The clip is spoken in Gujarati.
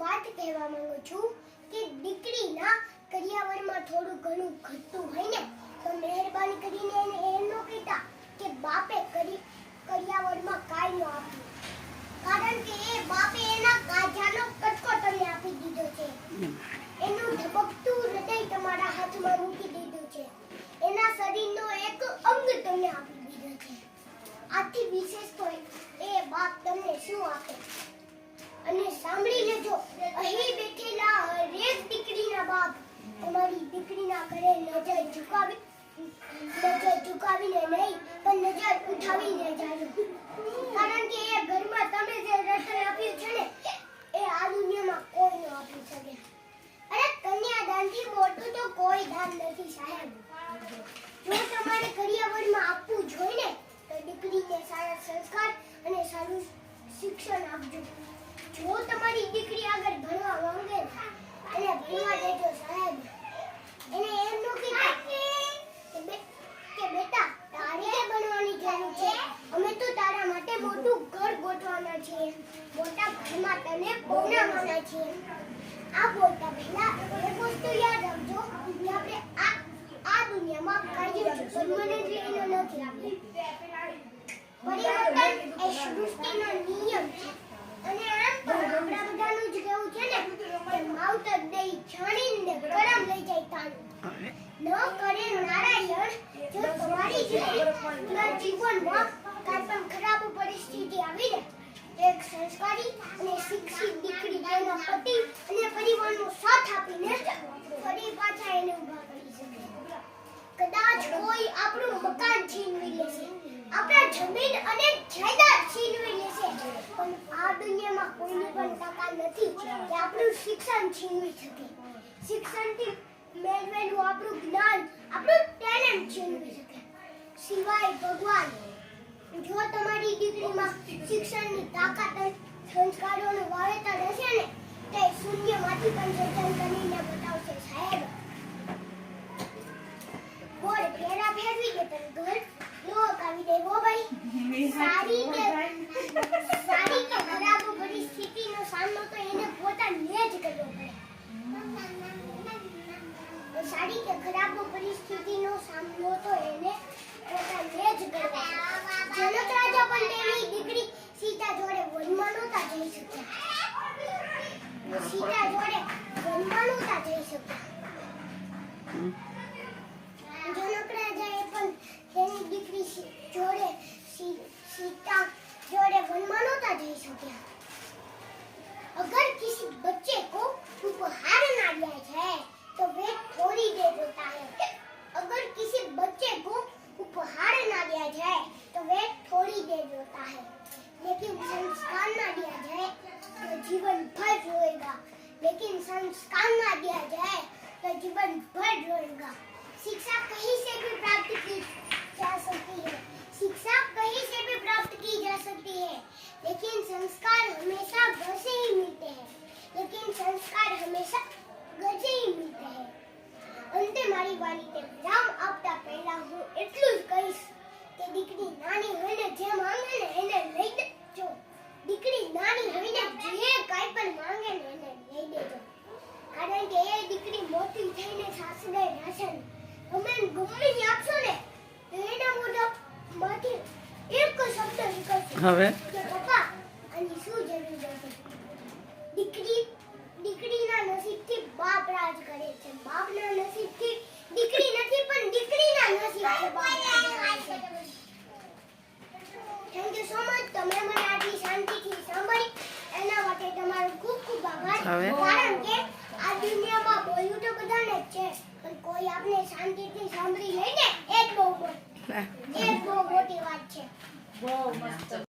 વાત કહેવા માંગુ છું કે દીકરીના કરિયાવરમાં થોડું ઘણું ઘટતું હોય ને તો મહેરબાની કરીને એને એમ ન કહેતા કે બાપે કરિયાવરમાં કાંઈ ન આપ્યું, કારણ કે એ બાપે એના કાજાનો કટકો તમને આપી દીધો છે, એનું ધબકતું હૃદય તમારા હાથમાં મૂકી દીધું છે, એના શરીરનો એક અંગ તમને આપી દીધો છે. આથી વિશેષ તો એ બાપ તમને શું આપે? અને સાંભળી લેજો, અહીં બેઠેલા હરેક દીકરીના બાપ તમારી દીકરીના ઘરે નજર ઝુકાવીને નહીં પણ નજર ઉઠાવીને જાજો, કારણ કે એ ઘરમાં તમે જે રસોઈ આપ્યું છે ને એ આ દુનિયામાં કોઈ ન આપી શકે. અરે કન્યાદાનથી મોટું તો કોઈ દાન નથી સાહેબ. જો તમારે કરિયાવરમાં આપવું જોઈએ ને તો દીકરીને સારા સંસ્કાર અને સારું શિક્ષણ આપજો. જો તમારી દીકરી આગળ ભણવા માંગે એને ભણવા દેજો સાહેબ. એને એમ ન કહેતા કે બેટા તારે ભણવાની જરૂર છે, અમે તો તારા માટે મોટું ઘર ગોઠવવાના છીએ, મોટા ઘરમાં તને પરણાવવાના છીએ. આ બોલતા પહેલા એક વસ્તુ યાદ રાખજો કે આપણે આ દુનિયામાં કાયમ પરમનન્ટ લઈને નથી આપણે. પરિવર્તન એ સૃષ્ટિનો નિયમ છે. અને આમ તો આપણા બધાનું જ કહેવું છે ને કે માવતર દઈ છાણીને કરમ લઈ જાય તાણું. ન કરે નારાયણ. જો તમારી જીવનમાં કાંઈ પણ ખરાબ પરિસ્થિતિ આવી ને એક સંસ્કારી અને શિક્ષિત દીકરી તેના પતિ અને પરિવારનો સાથ આપીને ફરી પાછા એને ઊભા કરી શકે. કદાચ કોઈ આપણું મકાન છીનવી લેશે, આપણા જમીન અને જાયદાદ છીનવી લેશે, પણ આ દુનિયામાં કોઈની પણ તાકાત નથી કે આપણું શિક્ષણ છીનવી શકે. શિક્ષણથી મેળવેલું આપણું જ્ઞાન, આપણું ટેલેન્ટ છીનવી શકે. સિવાય ભગવાન. જો તમારી દીકરીમાં શિક્ષણની તાકાત અને સંસ્કારોનું વાવેતર હશે ને તે શૂન્યમાંથી પણ સર્જન કરીને બતાવશે સાહેબ. બોલ ફેરા ફેરવી દે પણ ઘર લોક આવી દે હો ભાઈ. સારી કે ખરાબ પરિસ્થિતિનો સામનો તો એને પોતાને જ કરવો પડે. સારી કે ખરાબ પરિસ્થિતિનો સામનો તો એને પોતાને જ કરવો પડે. જનક રાજા પણ તેની દીકરી સીતા જોડે વનમાં નહોતા જઈ શક્યા. સીતા જોડે વનમાં નહોતા જઈ શક્યા. જનક રાજાએ પણ તેની દીકરી જોડે सीता जोड़े वनमा नहोता जई शक्या. अगर किसी बच्चे को उपहार ना दिया जाए तो वे थोड़ी देर रोता है. अगर किसी बच्चे को उपहार ना दिया जाए तो वे थोड़ी देर रोता है, लेकिन संस्कार ना दिया जाए तो जीवन भर रोएगा. लेकिन संस्कार ना दिया जाए तो जीवन भर रोएगा. शिक्षा कहीं से भी प्राप्त की जा सकती है, शिक्षा कहीं से भी प्राप्त की जा सकती है, लेकिन संस्कार हमेशा घर से ही मिलते हैं. लेकिन संस्कार हमेशा घर से ही मिलते हैं. અંતે મારી વાણીને વિરામ આપતા પહેલા હું એટલું જ કહીશ કે દીકરી નાની હોય ને જે માંગે ને એને લઈ દેજો. દીકરી નાની હોય ને જે કાંઈ પણ માંગે ને એને લઈ દેજો, કારણ કે એ દીકરી મોટી થઈને સાસરે રહેશે ને તમે ગમે આપશો ને તો એના મોઢામાંથી એક શબ્દ નીકળશે હવે કે પપ્પા આની શું જરૂર હતી. દીકરીના નસીબથી બાપ રાજ કરે છે, બાપના નસીબથી દીકરી નથી પણ દીકરીના નસીબથી બાપ રાજ કરે છે. Thank you so much. તમે મને આટલી શાંતિથી સાંભળી એના માટે તમારો ખૂબ ખૂબ આભાર. કારણ કે આ દુનિયામાં બોલ્યું તો બધાને જ છે પણ કોઈ આપણે શાંતિથી સાંભળી લે ને એ જ બહુ મોટી વાત છે. બહુ મસ્ત.